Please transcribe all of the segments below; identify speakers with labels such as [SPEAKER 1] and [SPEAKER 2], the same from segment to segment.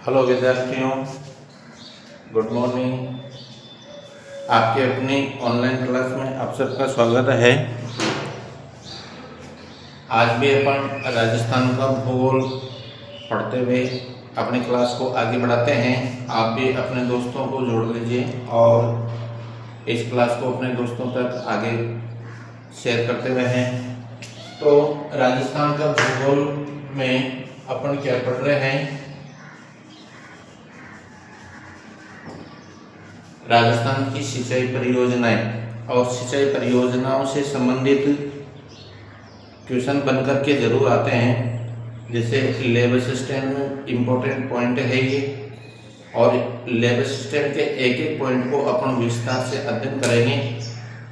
[SPEAKER 1] Hello विद्यार्थियों, good morning. आपके अपनी ऑनलाइन क्लास में आप सबका स्वागत है। आज भी अपन राजस्थान का भूगोल पढ़ते हुए अपनी क्लास को आगे बढ़ाते हैं। आप भी अपने दोस्तों को जोड़ लीजिए और इस क्लास को अपने दोस्तों तक आगे शेयर करते रहें। तो राजस्थान का भूगोल में अपन क्या पढ़ रहे हैं? राजस्थान की सिंचाई परियोजनाएं और सिंचाई परियोजनाओं से संबंधित क्वेश्चन बनकर के जरूर आते हैं। जैसे लेवल सिस्टम में इम्पोर्टेंट पॉइंट है ये, और लेवल सिस्टम के एक एक पॉइंट को अपन विस्तार से अध्ययन करेंगे।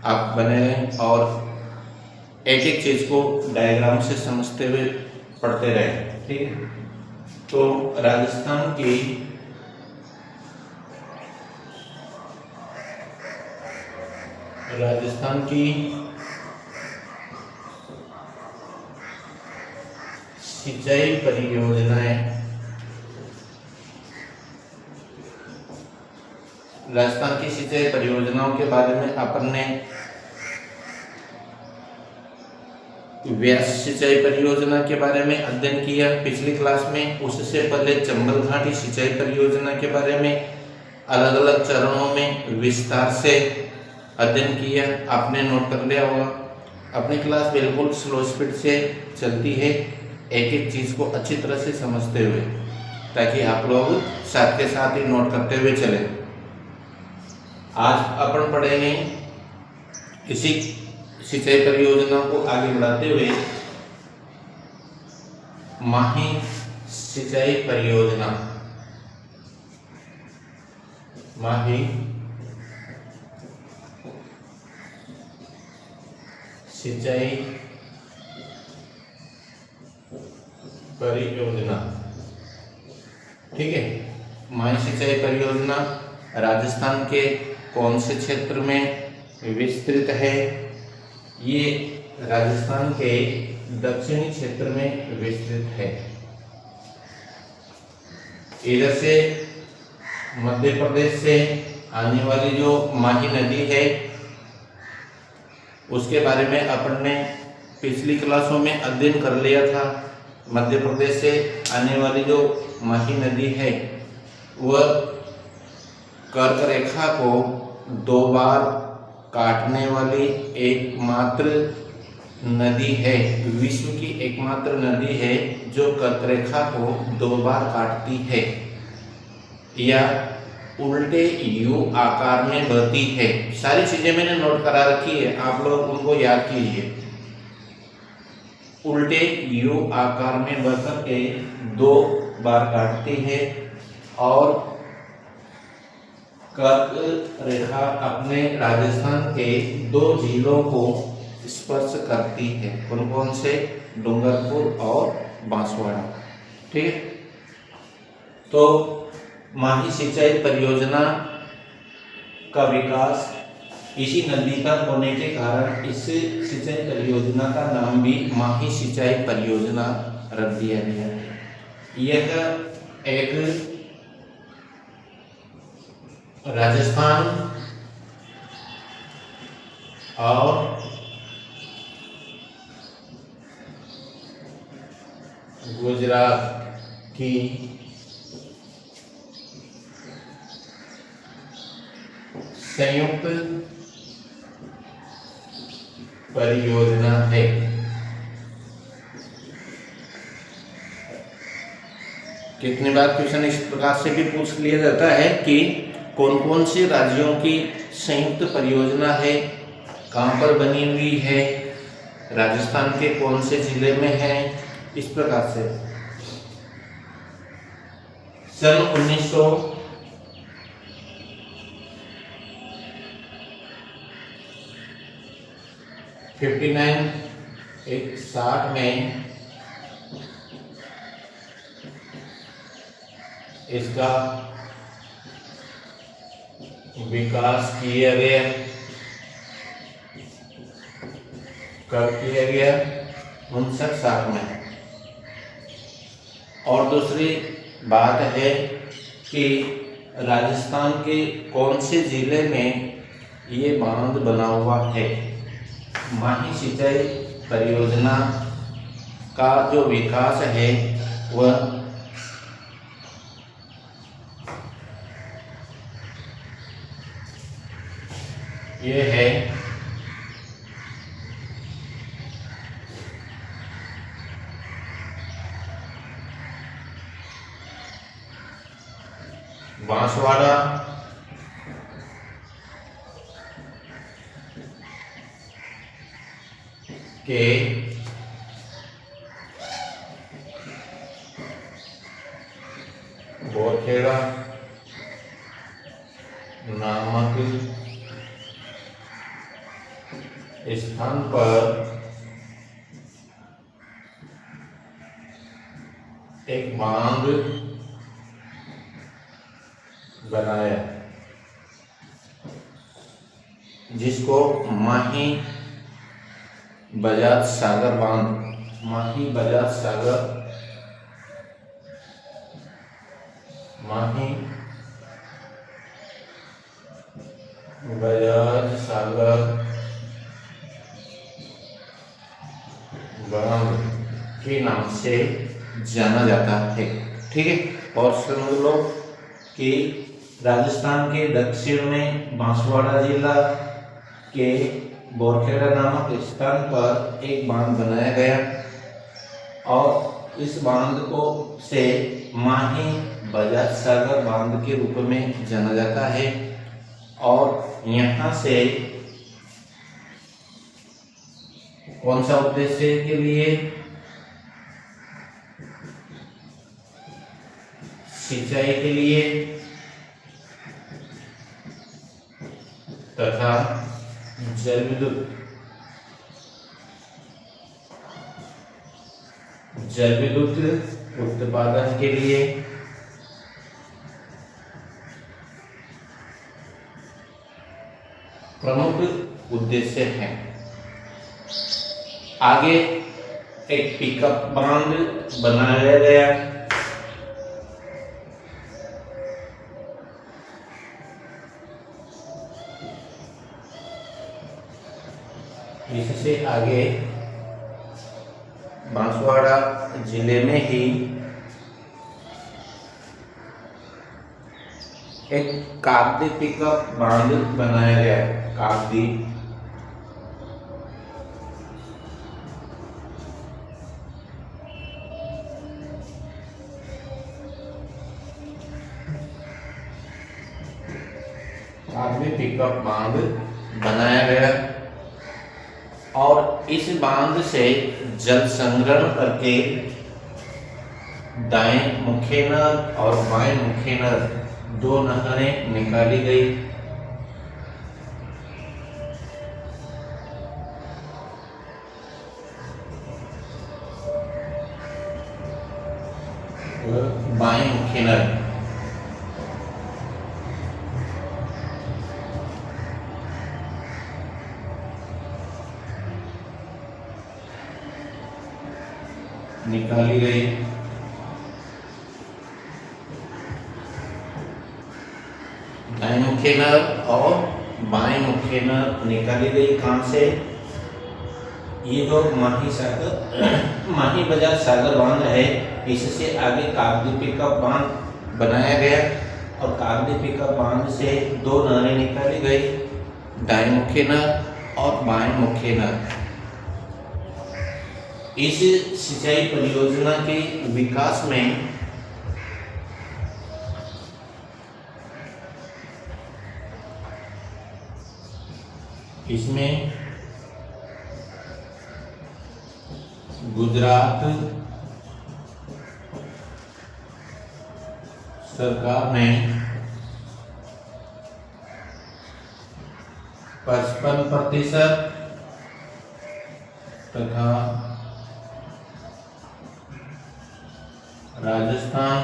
[SPEAKER 1] आप बने रहें और एक एक चीज को डायग्राम से समझते हुए पढ़ते रहें, ठीक है। तो राजस्थान की सिंचाई परियोजनाएं, राजस्थान की सिंचाई परियोजनाओं के बारे में अपन ने व्यास सिंचाई परियोजना के बारे में अध्ययन किया पिछली क्लास में। उससे पहले चंबल घाटी सिंचाई परियोजना के बारे में अलग अलग चरणों में विस्तार से अध्ययन किया। आपने नोट कर लिया होगा। अपनी क्लास बिल्कुल स्लो स्पीड से चलती है, एक एक चीज को अच्छी तरह से समझते हुए, ताकि आप लोग साथ के साथ ही नोट करते हुए चले। आज अपन पढ़ेंगे इसी सिंचाई परियोजना को आगे बढ़ाते हुए माही सिंचाई परियोजना। माही सिंचाई परियोजना, ठीक है। माही सिंचाई परियोजना राजस्थान के कौन से क्षेत्र में विस्तृत है? ये राजस्थान के दक्षिणी क्षेत्र में विस्तृत है। इधर से मध्य प्रदेश से आने वाली जो माही नदी है, उसके बारे में अपन ने पिछली क्लासों में अध्ययन कर लिया था। मध्य प्रदेश से आने वाली जो माही नदी है, वह कर्क रेखा को दो बार काटने वाली एकमात्र नदी है। विश्व की एकमात्र नदी है जो कर्क रेखा को दो बार काटती है या उल्टे यू आकार में बहती है। सारी चीजें मैंने नोट करा रखी है, आप लोग उनको याद कीजिए। उल्टे यू आकार में बहकर के दो बार काटती है और कर्क रेखा अपने राजस्थान के दो जिलों को स्पर्श करती है। कौन कौन से? डूंगरपुर और बांसवाड़ा, ठीक है। तो माही सिंचाई परियोजना का विकास इसी नदी पर होने के कारण इस सिंचाई परियोजना का नाम भी माही सिंचाई परियोजना रख दिया गया है। यह एक राजस्थान और गुजरात की संयुक्त परियोजना है। कितनी बार क्वेश्चन इस प्रकार से भी पूछ लिया जाता है कि कौन कौन से राज्यों की संयुक्त परियोजना है, कहाँ पर बनी हुई है, राजस्थान के कौन से जिले में है, इस प्रकार से। सन 1959 में इसका विकास किया गया। कब किया गया? 59-60 में। और दूसरी बात है कि राजस्थान के कौन से जिले में ये बांध बना हुआ है। माही सिंचाई परियोजना का जो विकास है वह ये है बांसवाड़ा के बोरखेड़ा नामक स्थान पर एक बांध बनाया जिसको माही बजाज सागर बांध, माही बजाज सागर, माही बजाज सागर बांध के नाम से जाना जाता है। ठीक है, और समझ लो कि राजस्थान के दक्षिण में बांसवाड़ा जिला के बोरखेड़ा नामक स्थान पर एक बांध बनाया गया और इस बांध को से माही बजाज सागर बांध के रूप में जाना जाता है। और यहाँ से कौन सा उद्देश्य के लिए? सिंचाई के लिए तथा जल विद्युत उत्पादन के लिए प्रमुख उद्देश्य है। आगे एक पिकअप बांध बनाया गया इससे आगे बांसवाड़ा जिले में ही एक कागदी पिकअप बांध बनाया गया है। कागदी पिकअप बांध बनाया गया और इस बांध से जल संग्रहण करके दाएं मुख्य नहर और बाएं मुख्य नहर दो नहरें निकाली गई। बाएं मुख्य नहर निकाली गई। दाएं मुख्य नहर और बाएं मुख्य नहर निकाली गई। कहां से? ये जो माही बजाज सागर बांध है इससे आगे कागदी पिकअप बांध बनाया गया और कागदी पिकअप बांध से दो नहरें निकाली गई, दाएं मुख्य नहर और बाएं मुख्य नहर। इस सिंचाई परियोजना के विकास में इसमें गुजरात सरकार ने 55% तथा राजस्थान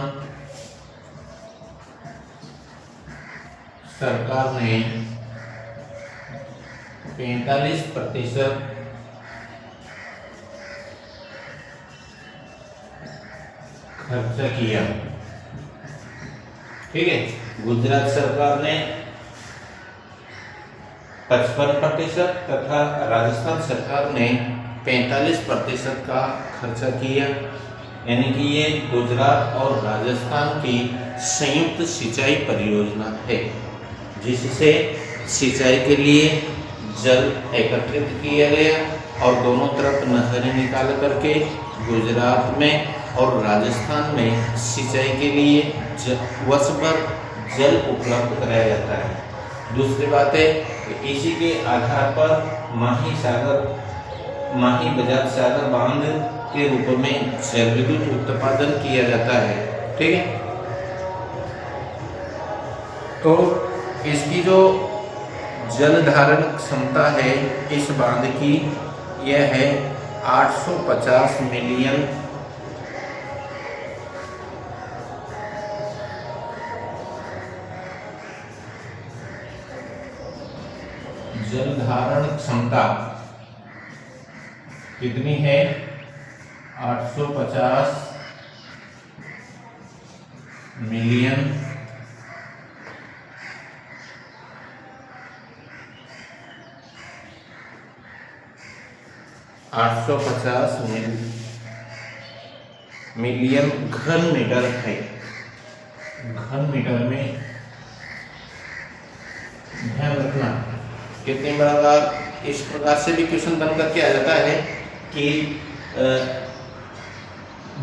[SPEAKER 1] सरकार ने 45% खर्च किया। ठीक है। गुजरात सरकार ने 55% तथा राजस्थान सरकार ने 45% का खर्चा किया। यानी कि ये गुजरात और राजस्थान की संयुक्त सिंचाई परियोजना है, जिससे सिंचाई के लिए जल एकत्रित किया गया और दोनों तरफ नहरें निकाल करके गुजरात में और राजस्थान में सिंचाई के लिए वर्ष भर जल उपलब्ध कराया जाता है। दूसरी बात है कि इसी के आधार पर माही बजाज सागर बांध के रूप में जल विद्युत उत्पादन किया जाता है। ठीक है। तो इसकी जो जल धारण क्षमता है इस बांध की, यह है 850 मिलियन जल धारण क्षमता कितनी है? 850 मिलियन मिलियन घन मीटर है। घन मीटर में ध्यान रखना कितनी बार इस प्रकार से भी क्वेश्चन बन करके आ जाता है कि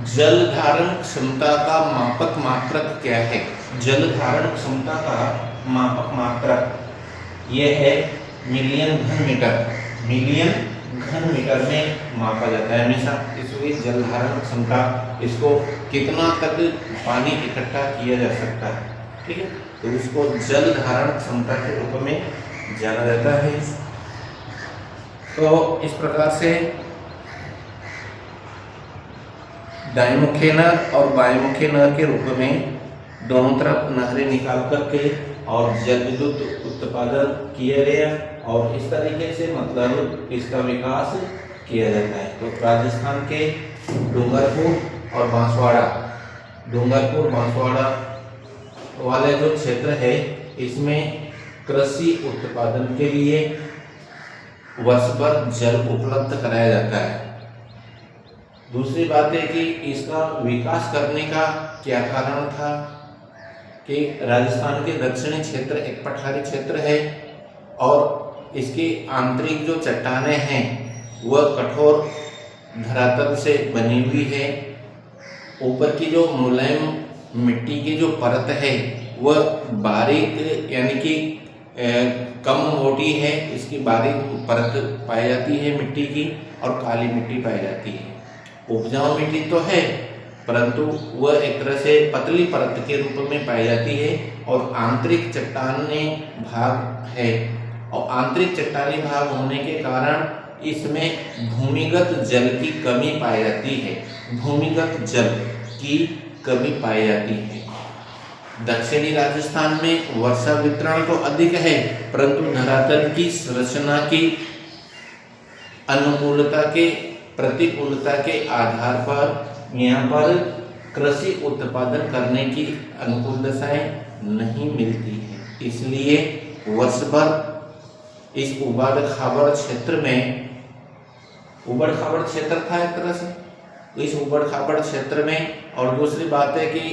[SPEAKER 1] जल धारण क्षमता का मापक मात्रक क्या है। जल धारण क्षमता का मापक मात्रक यह है मिलियन घन मीटर। मिलियन घन मीटर में मापा जाता है हमेशा। इसलिए जल धारण क्षमता, इसको कितना तक पानी इकट्ठा किया जा सकता है, ठीक है, तो इसको जल धारण क्षमता के रूप में जाना जाता है। तो इस प्रकार से दाएमुखी नहर और बाएमुखी नहर के रूप में दोनों तरफ नहरें निकाल करके और जल विद्युत उत्पादन किया गया और इस तरीके से मतलब इसका विकास किया जाता है। तो राजस्थान के डूंगरपुर और बांसवाड़ा वाले जो क्षेत्र है, इसमें कृषि उत्पादन के लिए वर्ष भर जल उपलब्ध कराया जाता है। दूसरी बात है कि इसका विकास करने का क्या कारण था कि राजस्थान के दक्षिणी क्षेत्र एक पठारी क्षेत्र है और इसकी आंतरिक जो चट्टानें हैं वह कठोर धरातल से बनी हुई है। ऊपर की जो मुलायम मिट्टी की जो परत है वह बारीक यानी कि कम मोटी है, इसकी बारीक परत पाई जाती है मिट्टी की और काली मिट्टी पाई जाती है। उपजाऊ मिट्टी तो है परंतु वह एक तरह से पतली परत के रूप में पाई जाती है और आंतरिक चट्टानी भाग है और आंतरिक चट्टानी भाग होने के कारण इसमें भूमिगत जल की कमी पाई जाती है। भूमिगत जल की कमी पाई जाती है। दक्षिणी राजस्थान में वर्षा वितरण तो अधिक है परंतु धरातल की संरचना की अनुकूलता के प्रतिकूलता के आधार पर यहाँ पर कृषि उत्पादन करने की अनुकूल दशाएं नहीं मिलती है। इसलिए वर्ष भर इस उबड़ खाबड़ क्षेत्र में, उबड़ खाबड़ क्षेत्र था एक तरह से, इस उबड़ खाबड़ क्षेत्र में और दूसरी बात है कि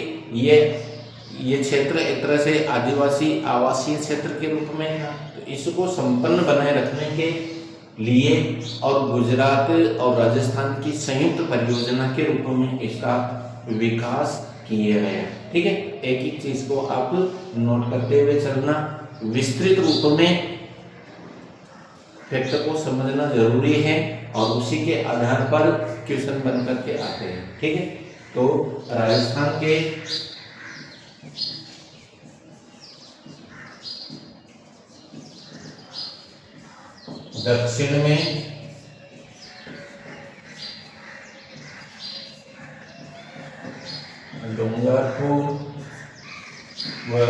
[SPEAKER 1] ये क्षेत्र एक तरह से आदिवासी आवासीय क्षेत्र के रूप में था। तो इसको संपन्न बनाए रखने के लिए और गुजरात और राजस्थान की संयुक्त परियोजना के रूप में इसका विकास किया गया। ठीक है, एक एक चीज को आप नोट करते हुए चलना, विस्तृत रूप में फैक्ट को समझना जरूरी है और उसी के आधार पर क्वेश्चन बन करके आते हैं। ठीक है, तो राजस्थान के दक्षिण में डूंगरपुर व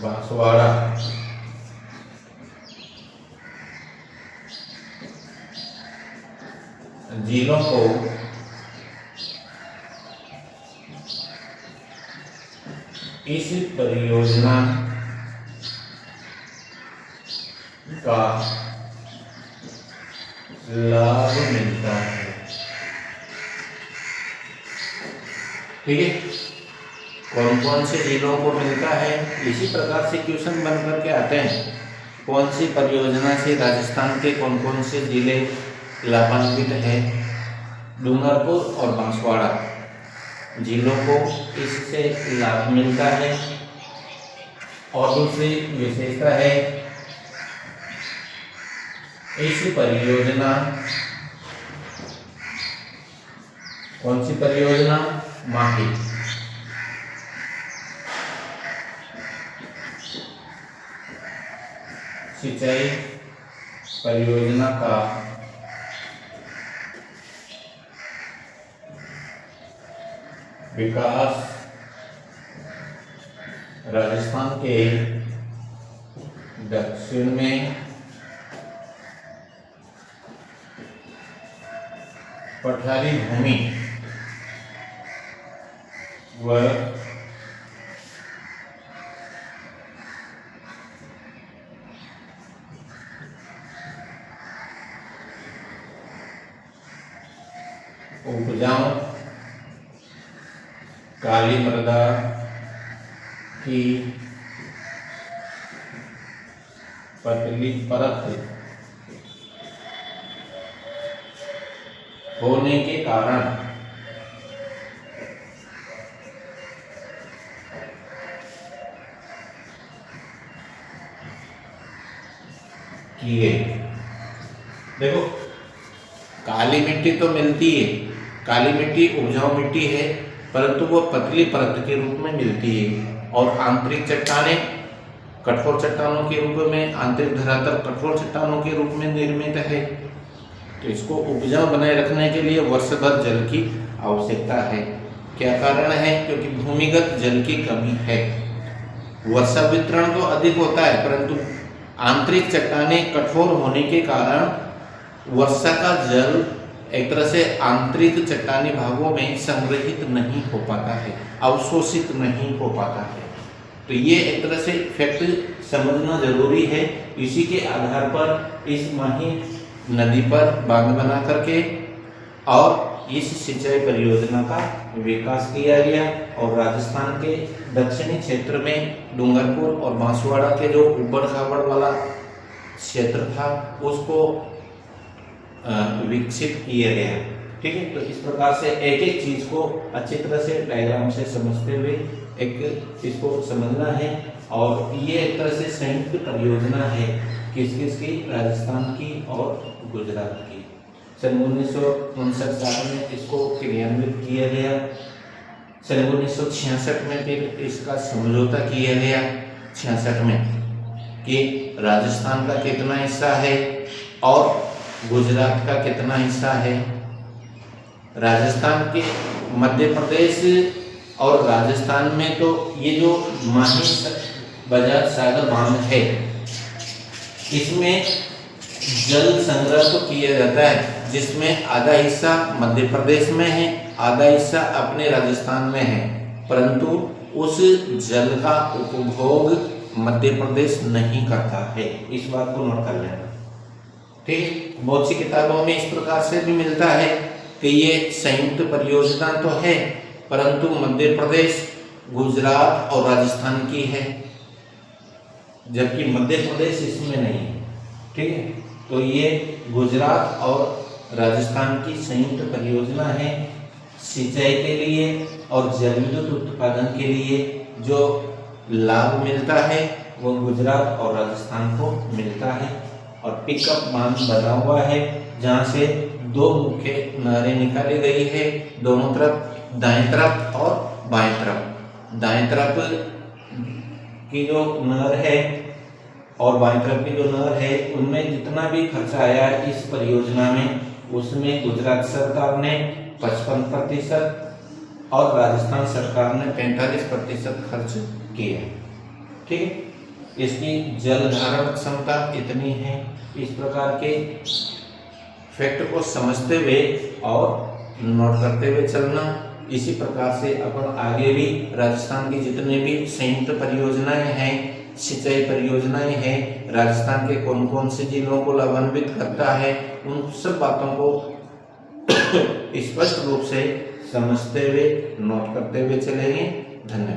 [SPEAKER 1] बांसवाड़ा जिलों को इस परियोजना का लाभ मिलता है। ठीक है, कौन कौन से जिलों को मिलता है, इसी प्रकार से क्वेश्चन बन करके आते हैं। कौन सी परियोजना से राजस्थान के कौन कौन से जिले लाभान्वित है? डूंगरपुर और बांसवाड़ा जिलों को इससे लाभ मिलता है। और दूसरी विशेषता है, इस परियोजना, कौन सी परियोजना? माही सिंचाई परियोजना का विकास राजस्थान के दक्षिण में पठारी भूमि व उपजाऊ काली मृदा की पतली परत होने के कारण किए। देखो, काली मिट्टी तो मिलती है, काली मिट्टी उपजाऊ मिट्टी है, परंतु वो पतली परत के रूप में मिलती है। और आंतरिक चट्टानें कठोर चट्टानों के रूप में, आंतरिक धरातल कठोर चट्टानों के रूप में निर्मित है। तो इसको उपजाऊ बनाए रखने के लिए वर्ष भर जल की आवश्यकता है। क्या कारण है? क्योंकि भूमिगत जल की कमी है। वर्षा वितरण तो अधिक होता है, परंतु आंतरिक चट्टानें कठोर होने के कारण वर्षा का जल एक तरह से आंतरिक चट्टानी भागों में संग्रहित नहीं हो पाता है, अवशोषित नहीं हो पाता है। तो ये एक तरह से फैक्ट समझना जरूरी है। इसी के आधार पर इस माही नदी पर बांध बना करके और इस सिंचाई परियोजना का विकास किया गया। और राजस्थान के दक्षिणी क्षेत्र में डूंगरपुर और बांसवाड़ा के जो ऊबड़ खाबड़ वाला क्षेत्र था उसको विकसित किया गया। ठीक है, तो इस प्रकार से एक एक चीज को अच्छी तरह से डायग्राम से समझते हुए एक इसको समझना है। और ये एक तरह से संयुक्त परियोजना है, किस किस की? राजस्थान की और गुजरात की। सन 1959 में इसको क्रियान्वित किया गया। सन 1966 में फिर इसका समझौता किया गया 66 में कि राजस्थान का कितना हिस्सा है और गुजरात का कितना हिस्सा है। राजस्थान के मध्य प्रदेश और राजस्थान में तो ये जो माही बजाज सागर बांध है इसमें जल संग्रह तो किया जाता है, जिसमें आधा हिस्सा मध्य प्रदेश में है, आधा हिस्सा अपने राजस्थान में है, परंतु उस जल का उपभोग मध्य प्रदेश नहीं करता है। इस बात को नोट कर लेना। ठीक, बहुत सी किताबों में इस प्रकार से भी मिलता है कि ये संयुक्त परियोजना तो है, परंतु मध्य प्रदेश, गुजरात और राजस्थान की है, जबकि मध्य प्रदेश इसमें नहीं है। ठीक है, तो ये गुजरात और राजस्थान की संयुक्त परियोजना है। सिंचाई के लिए और जल विद्युत उत्पादन के लिए जो लाभ मिलता है वो गुजरात और राजस्थान को मिलता है। और पिकअप बांध बना हुआ है जहाँ से दो मुख्य नहरें निकाली गई है, दोनों तरफ, दाएं तरफ और बाएं तरफ। दाएं तरफ की जो नहर है और बाएं तरफ की जो नहर है उनमें जितना भी खर्चा आया है इस परियोजना में, उसमें गुजरात सरकार ने 55% और राजस्थान सरकार ने 45% खर्च किया। ठीक है, इसकी जल धारण क्षमता इतनी है। इस प्रकार के फैक्ट को समझते हुए और नोट करते हुए चलना। इसी प्रकार से अपन आगे भी राजस्थान की जितने भी संयुक्त परियोजनाएं हैं, सिंचाई परियोजनाएं हैं, राजस्थान के कौन कौन से जिलों को लाभान्वित करता है, उन सब बातों को स्पष्ट रूप से समझते हुए नोट करते हुए चलेंगे। धन्यवाद।